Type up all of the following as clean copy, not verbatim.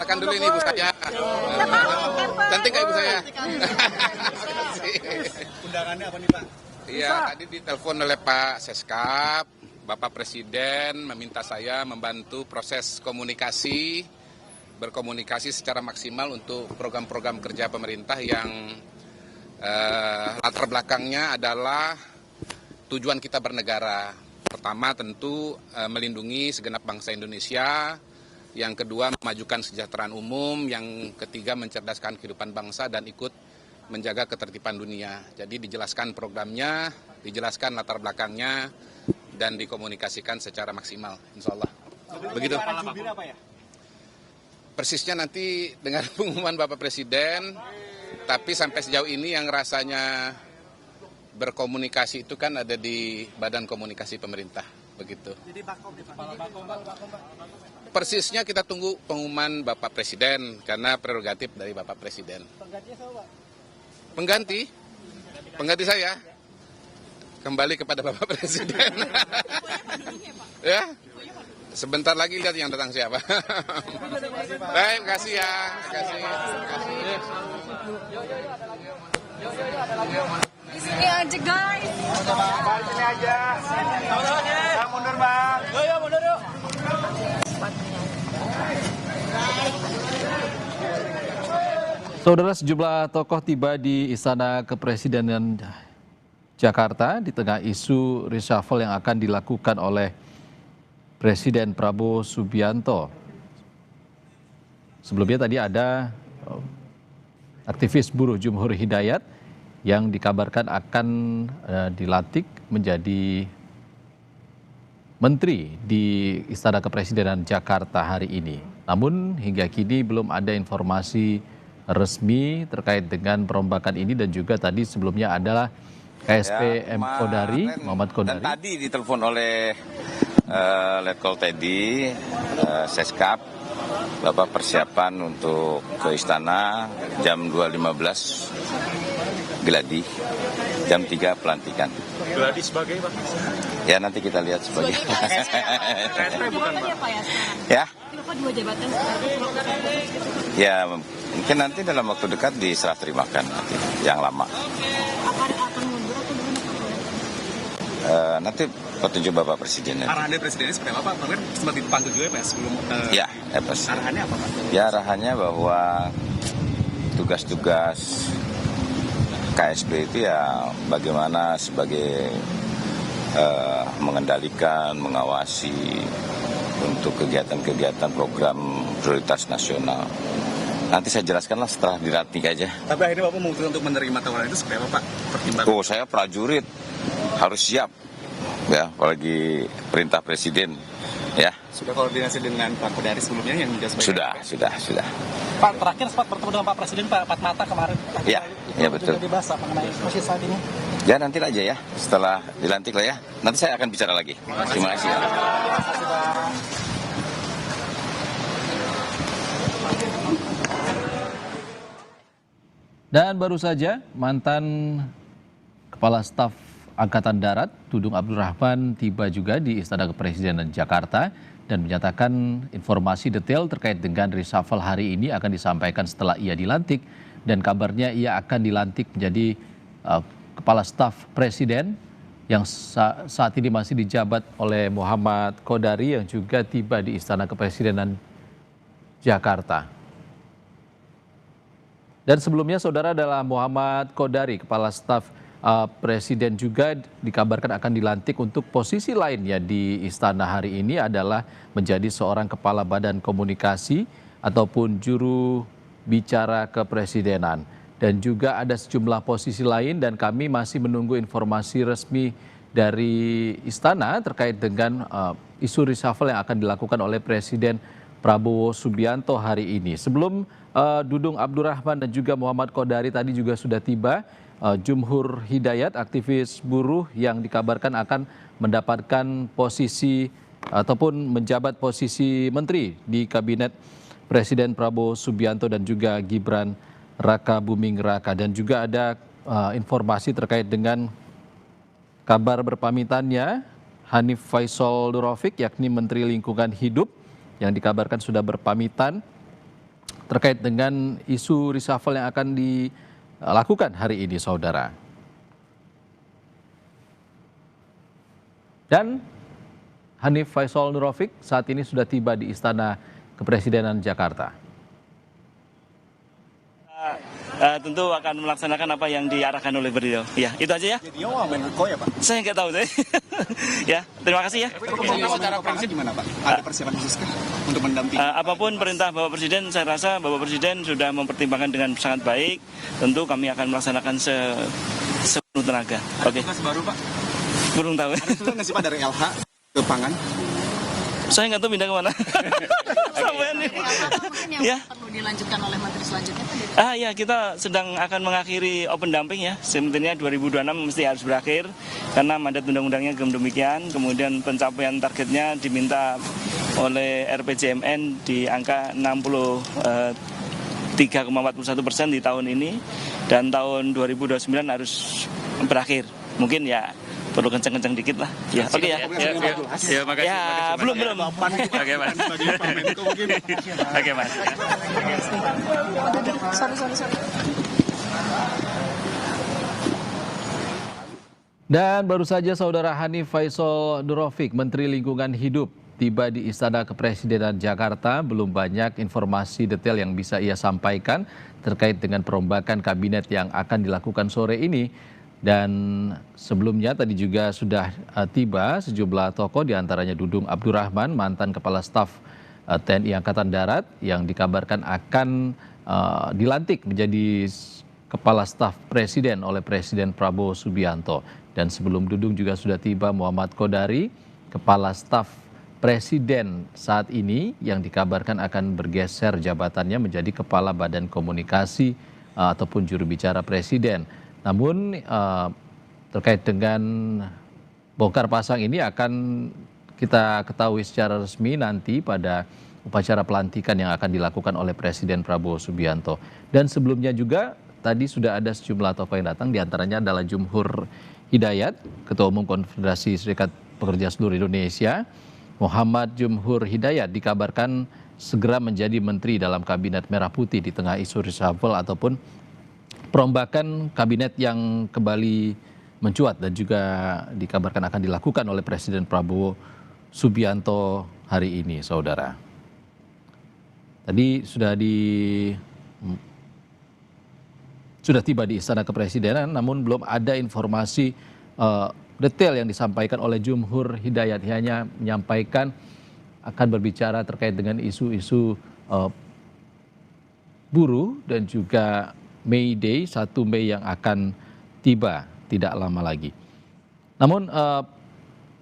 Kenalkan dulu ini ibu saya. Cantik nggak ibu saya? Undangannya apa nih Pak? Iya, tadi ditelepon oleh Pak Seskap, Bapak Presiden meminta saya membantu proses berkomunikasi secara maksimal untuk program-program kerja pemerintah yang latar belakangnya adalah tujuan kita bernegara. Pertama tentu melindungi segenap bangsa Indonesia, yang kedua memajukan kesejahteraan umum, yang ketiga mencerdaskan kehidupan bangsa dan ikut menjaga ketertiban dunia. Jadi dijelaskan programnya, dijelaskan latar belakangnya, dan dikomunikasikan secara maksimal, insya Allah. Begitu. Apa ya? Persisnya nanti dengan pengumuman Bapak Presiden, tapi sampai sejauh ini yang rasanya berkomunikasi itu kan ada di Badan Komunikasi Pemerintah, begitu. Jadi Bakom ya Pak? Persisnya kita tunggu pengumuman Bapak Presiden, karena prerogatif dari Bapak Presiden. Penggantinya siapa Pak? Pengganti saya, kembali kepada Bapak Presiden. Ya, sebentar lagi lihat yang datang siapa. Baik, makasih ya. Makasih. Di sini aja guys. Bang, sini aja. Bang, mundur Bang. Yo, mundur yuk. Saudara, sejumlah tokoh tiba di Istana Kepresidenan Jakarta di tengah isu reshuffle yang akan dilakukan oleh Presiden Prabowo Subianto. Sebelumnya tadi ada aktivis buruh Jumhur Hidayat yang dikabarkan akan dilantik menjadi menteri di Istana Kepresidenan Jakarta hari ini. Namun hingga kini belum ada informasi resmi terkait dengan perombakan ini, dan juga tadi sebelumnya adalah KSP M. Kodari, Muhammad Kodari. Dan tadi ditelepon oleh Letkol Teddy, Seskap, Bapak persiapan untuk ke istana jam 2.15 geladi, jam 3 pelantikan. Geladi sebagai Pak? Ya nanti kita lihat sebagai. KSP bukan Pak? Ya? Kenapa dua jabatan sekali? Ya mungkin nanti dalam waktu dekat diserah terimakan nanti yang lama. Akan mundur atau gimana? Nanti petunjuk Bapak Presiden. Arahan dari Presidennya seperti apa Pak? Kemarin sempat dipanggil juga ya Pak sebelum... Ya, pas. Arahannya apa Pak? Ya arahannya bahwa tugas-tugas KSP itu ya bagaimana sebagai mengendalikan, mengawasi untuk kegiatan-kegiatan program prioritas nasional. Nanti saya jelaskanlah setelah dilantik aja. Tapi akhirnya Bapak memutuskan untuk menerima tawaran itu seperti apa Pak? Pertimbangan? Oh, saya prajurit, harus siap. Ya, apalagi perintah Presiden. Ya. Sudah koordinasi dengan Pak Kodari sebelumnya yang juga sebagai... Sudah. Pak, terakhir sempat bertemu dengan Pak Presiden Pak empat mata kemarin. Ya, ya betul. Juga dibahas mengenai posisi saat ini. Ya nanti aja ya, setelah dilantik lah ya. Nanti saya akan bicara lagi. Terima kasih. Dan baru saja mantan Kepala Staf Angkatan Darat Dudung Abdurrahman tiba juga di Istana Kepresidenan Jakarta dan menyatakan informasi detail terkait dengan reshuffle hari ini akan disampaikan setelah ia dilantik, dan kabarnya ia akan dilantik menjadi Kepala Staf Presiden yang saat ini masih dijabat oleh Muhammad Kodari yang juga tiba di Istana Kepresidenan Jakarta. Dan sebelumnya saudara adalah Muhammad Kodari, Kepala Staf Presiden, juga dikabarkan akan dilantik untuk posisi lainnya di istana hari ini adalah menjadi seorang Kepala Badan Komunikasi ataupun juru bicara kepresidenan. Dan juga ada sejumlah posisi lain, dan kami masih menunggu informasi resmi dari istana terkait dengan isu reshuffle yang akan dilakukan oleh Presiden Prabowo Subianto hari ini. Sebelum Dudung Abdurrahman dan juga Muhammad Kodari tadi juga sudah tiba, Jumhur Hidayat, aktivis buruh yang dikabarkan akan mendapatkan posisi ataupun menjabat posisi menteri di kabinet Presiden Prabowo Subianto dan juga Gibran Raka Buming Raka. Dan juga ada informasi terkait dengan kabar berpamitannya Hanif Faisal Nurofik, yakni Menteri Lingkungan Hidup, yang dikabarkan sudah berpamitan terkait dengan isu reshuffle yang akan dilakukan hari ini, saudara. Dan Hanif Faisal Nurofik saat ini sudah tiba di Istana Kepresidenan Jakarta. Tentu akan melaksanakan apa yang diarahkan oleh beliau. Ya, itu aja ya. Jadi Menko ya Pak? Saya nggak tahu saya. Ya, terima kasih ya. Secara prinsip gimana Pak? Ada persiapan khusus kah untuk mendampingi? Apapun perintah Bapak Presiden, saya rasa Bapak Presiden sudah mempertimbangkan dengan sangat baik. Tentu kami akan melaksanakan sepenuh tenaga. Oke. Tugas baru Pak? Belum tahu. Ada tugas nggak sih Pak dari LH ke pangan? Saya nggak tahu pindah kemana. Sampai nih. Mungkin yang Ya. perlu dilanjutkan oleh menteri selanjutnya Pak dari Ya, kita sedang akan mengakhiri open damping ya. Sebenarnya 2026 mesti harus berakhir karena mandat undang-undangnya demikian. Kemudian pencapaian targetnya diminta oleh RPJMN di angka 63,41% di tahun ini, dan tahun 2029 harus berakhir. Mungkin ya perlu kenceng-kenceng dikit lah. Ya, oke ya. Ya, makasih. Ya, belum. Oke, Mas. Oke, Mas. sorry. Dan baru saja saudara Hanif Faisal Nurofik, Menteri Lingkungan Hidup, tiba di Istana Kepresidenan Jakarta. Belum banyak informasi detail yang bisa ia sampaikan terkait dengan perombakan kabinet yang akan dilakukan sore ini. Dan sebelumnya tadi juga sudah tiba sejumlah tokoh, diantaranya Dudung Abdurrahman, mantan Kepala Staf TNI Angkatan Darat yang dikabarkan akan dilantik menjadi Kepala Staf Presiden oleh Presiden Prabowo Subianto. Dan sebelum Dudung juga sudah tiba Muhammad Kodari, Kepala Staf Presiden saat ini yang dikabarkan akan bergeser jabatannya menjadi Kepala Badan Komunikasi ataupun juru bicara Presiden. Namun terkait dengan bongkar pasang ini akan kita ketahui secara resmi nanti pada upacara pelantikan yang akan dilakukan oleh Presiden Prabowo Subianto. Dan sebelumnya juga tadi sudah ada sejumlah tokoh yang datang, diantaranya adalah Jumhur Hidayat, Ketua Umum Konfederasi Serikat Pekerja Seluruh Indonesia. Muhammad Jumhur Hidayat dikabarkan segera menjadi menteri dalam Kabinet Merah Putih di tengah isu reshuffle ataupun perombakan kabinet yang kembali mencuat dan juga dikabarkan akan dilakukan oleh Presiden Prabowo Subianto hari ini, saudara. Tadi sudah tiba di Istana Kepresidenan, namun belum ada informasi detail yang disampaikan oleh Jumhur Hidayat. Hanya menyampaikan akan berbicara terkait dengan isu-isu buruh dan juga May Day, 1 Mei yang akan tiba tidak lama lagi. Namun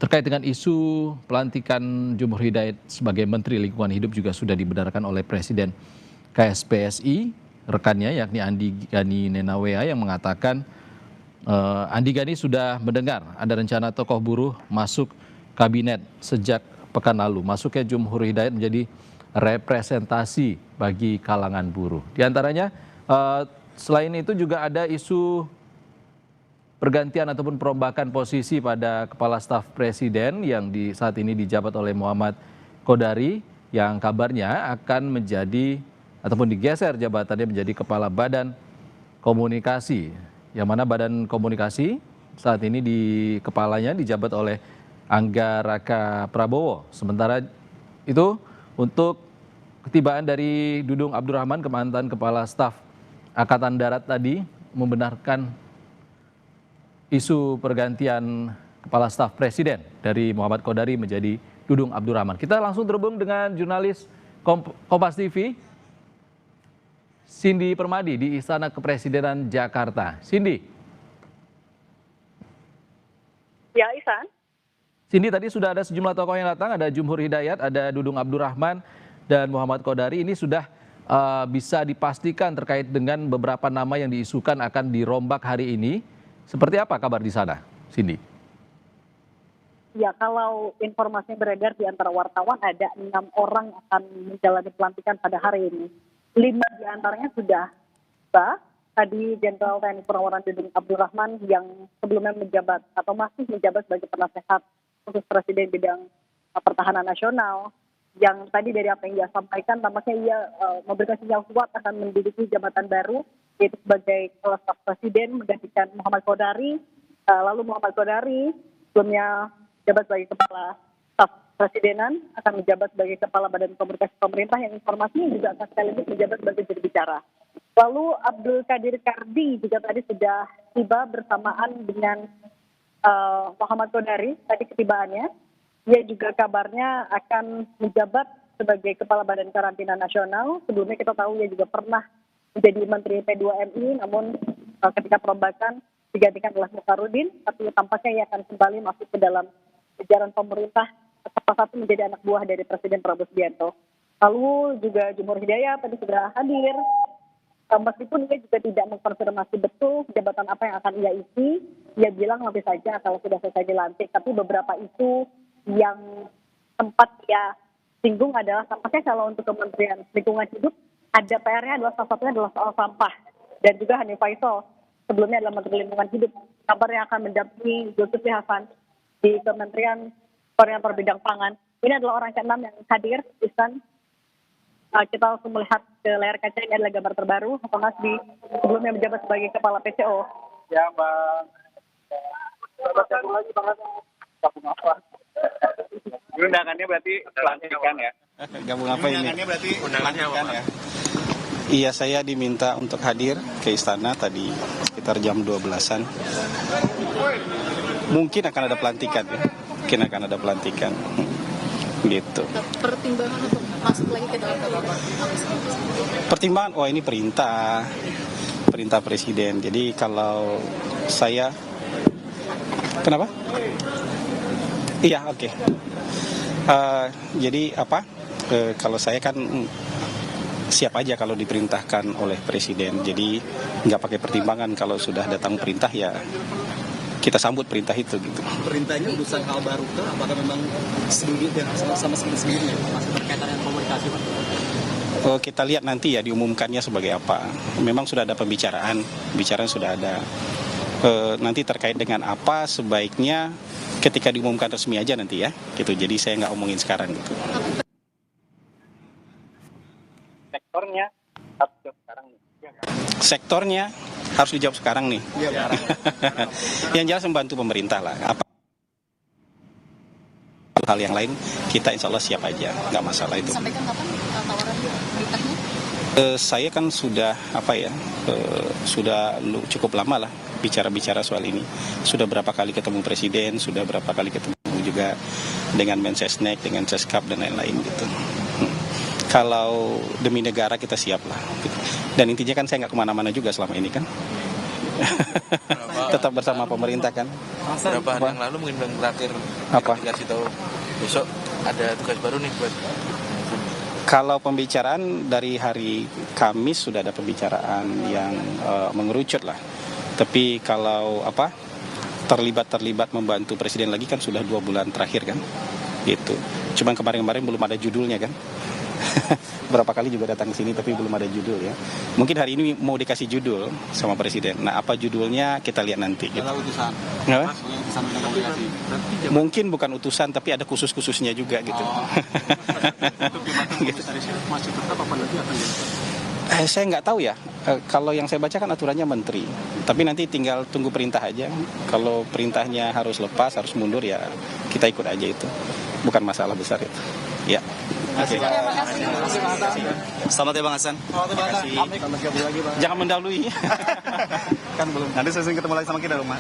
terkait dengan isu pelantikan Jumhur Hidayat sebagai Menteri Lingkungan Hidup juga sudah dibenarkan oleh Presiden KSPSI, rekannya yakni Andi Gani Nenawea, yang mengatakan Andi Gani sudah mendengar ada rencana tokoh buruh masuk kabinet sejak pekan lalu. Masuknya Jumhur Hidayat menjadi representasi bagi kalangan buruh. Di antaranya selain itu juga ada isu pergantian ataupun perombakan posisi pada Kepala Staf Presiden yang saat ini dijabat oleh Muhammad Kodari, yang kabarnya akan menjadi ataupun digeser jabatannya menjadi Kepala Badan Komunikasi, yang mana Badan Komunikasi saat ini di kepalanya dijabat oleh Angga Raka Prabowo. Sementara itu untuk ketibaan dari Dudung Abdurrahman, mantan Kepala Staf Angkatan Darat, tadi membenarkan isu pergantian Kepala Staf Presiden dari Muhammad Kodari menjadi Dudung Abdurrahman. Kita langsung terhubung dengan jurnalis Kompas TV, Cindy Permadi di Istana Kepresidenan Jakarta. Cindy. Ya, Ihsan. Cindy, tadi sudah ada sejumlah tokoh yang datang, ada Jumhur Hidayat, ada Dudung Abdurrahman, dan Muhammad Kodari. Ini sudah bisa dipastikan terkait dengan beberapa nama yang diisukan akan dirombak hari ini. Seperti apa kabar di sana, Cindy? Ya, kalau informasi yang beredar di antara wartawan ada 6 orang akan menjalani pelantikan pada hari ini. 5 di antaranya sudah tiba. Tadi Jenderal TNI Purnawaran Dudung Abdurrahman yang sebelumnya menjabat atau masih menjabat sebagai penasehat khusus Presiden bidang pertahanan nasional. yang tadi dari apa yang dia sampaikan, tampaknya ia memberikan sinyal kuat akan menduduki jabatan baru, yaitu sebagai kepala staf presiden menggantikan Muhammad Kodari. Lalu Muhammad Kodari sebelumnya jabat sebagai kepala staf presidenan, akan menjabat sebagai kepala badan komunikasi pemerintah yang informasinya juga akan sekaligus menjabat sebagai juru bicara. Lalu Abdul Qadir Kardi juga tadi sudah tiba bersamaan dengan Muhammad Kodari, tadi ketibaannya. Ia juga kabarnya akan menjabat sebagai Kepala Badan Karantina Nasional. Sebelumnya kita tahu ia juga pernah menjadi Menteri P2MI, namun ketika perombakan digantikan oleh Mukarudin, tapi tampaknya ia akan kembali masuk ke dalam jajaran pemerintah, salah satu menjadi anak buah dari Presiden Prabowo Subianto. Lalu juga Jumhur Hidayat tadi sudah hadir, meskipun ia juga tidak mengkonfirmasi betul jabatan apa yang akan ia isi. Ia bilang nanti saja kalau sudah selesai dilantik, tapi beberapa isu yang sempat ia singgung adalah tampaknya kalau untuk Kementerian Lingkungan Hidup ada PR-nya adalah salah satunya adalah soal sampah, dan juga Hanif Faisal sebelumnya adalah Menteri Lingkungan Hidup, kabarnya akan mendampingi Zulkifli Hasan di Kementerian Koordinator Bidang Pangan. Ini adalah orang ke-6 yang hadir. Kita langsung melihat ke layar kaca, ini adalah gambar terbaru Pak Hasbi sebelumnya menjabat sebagai Kepala PCO. Ya, Bang. Satu lagi, Bang. Gabung apa? Undangannya berarti pelantikan ya? Gabung apa ini? Undangannya berarti pelantikan ya? Iya, saya diminta untuk hadir ke istana tadi sekitar jam 12-an. Mungkin akan ada pelantikan ya. Mungkin akan ada pelantikan. Gitu. Pertimbangan untuk masuk lagi ke dalam kabinet. Pertimbangan, ini perintah presiden. Jadi kalau saya, kenapa? Iya, oke. Jadi kalau saya kan siap aja kalau diperintahkan oleh presiden. Jadi nggak pakai pertimbangan, kalau sudah datang perintah ya kita sambut perintah itu gitu. Perintahnya urusan hal baru kah? Apakah memang sebelumnya sama sebelumnya masih berkaitan dengan komunikasi, Pak? Kita lihat nanti ya diumumkannya sebagai apa. Memang sudah ada pembicaraan sudah ada. Nanti terkait dengan apa sebaiknya ketika diumumkan resmi aja nanti ya, gitu. Jadi saya nggak omongin sekarang gitu. Sektornya harus dijawab sekarang nih. Sektornya harus dijawab sekarang nih. Yang jelas membantu pemerintah lah. Apa hal yang lain kita insya Allah siap aja, nggak masalah itu. Sampaikan kapan tawaran beritanya? Saya kan sudah sudah cukup lama lah bicara soal ini. Sudah berapa kali ketemu presiden, sudah berapa kali ketemu juga dengan Mensesnek, dengan Seskap dan lain-lain gitu. Kalau demi negara kita siap lah. Gitu. Dan intinya kan saya nggak kemana-mana juga selama ini kan. Tetap bersama pemerintah kan. Berapa hari yang lalu mungkin Bang terakhir dikasih tahu besok ada tugas baru nih buat. Kalau pembicaraan dari hari Kamis sudah ada pembicaraan yang mengerucut lah. Tapi kalau terlibat membantu presiden lagi kan sudah 2 bulan terakhir kan, gitu. Cuman kemarin belum ada judulnya kan. Berapa kali juga datang ke sini tapi belum ada judul ya. Mungkin hari ini mau dikasih judul sama presiden. Nah, apa judulnya kita lihat nanti. Gitu. Utusan. Mungkin bukan utusan tapi ada khusus-khususnya juga gitu. Gitu. Masih tetap apa lagi akan Saya nggak tahu ya. Kalau yang saya baca kan aturannya menteri. Tapi nanti tinggal tunggu perintah aja. Kalau perintahnya harus lepas, harus mundur ya kita ikut aja itu. Bukan masalah besar itu. Ya. Oke. Selamat ya Bang Hasan. Jangan mendahului. Kan belum. Nanti saya ketemu lagi sama kita, Mas.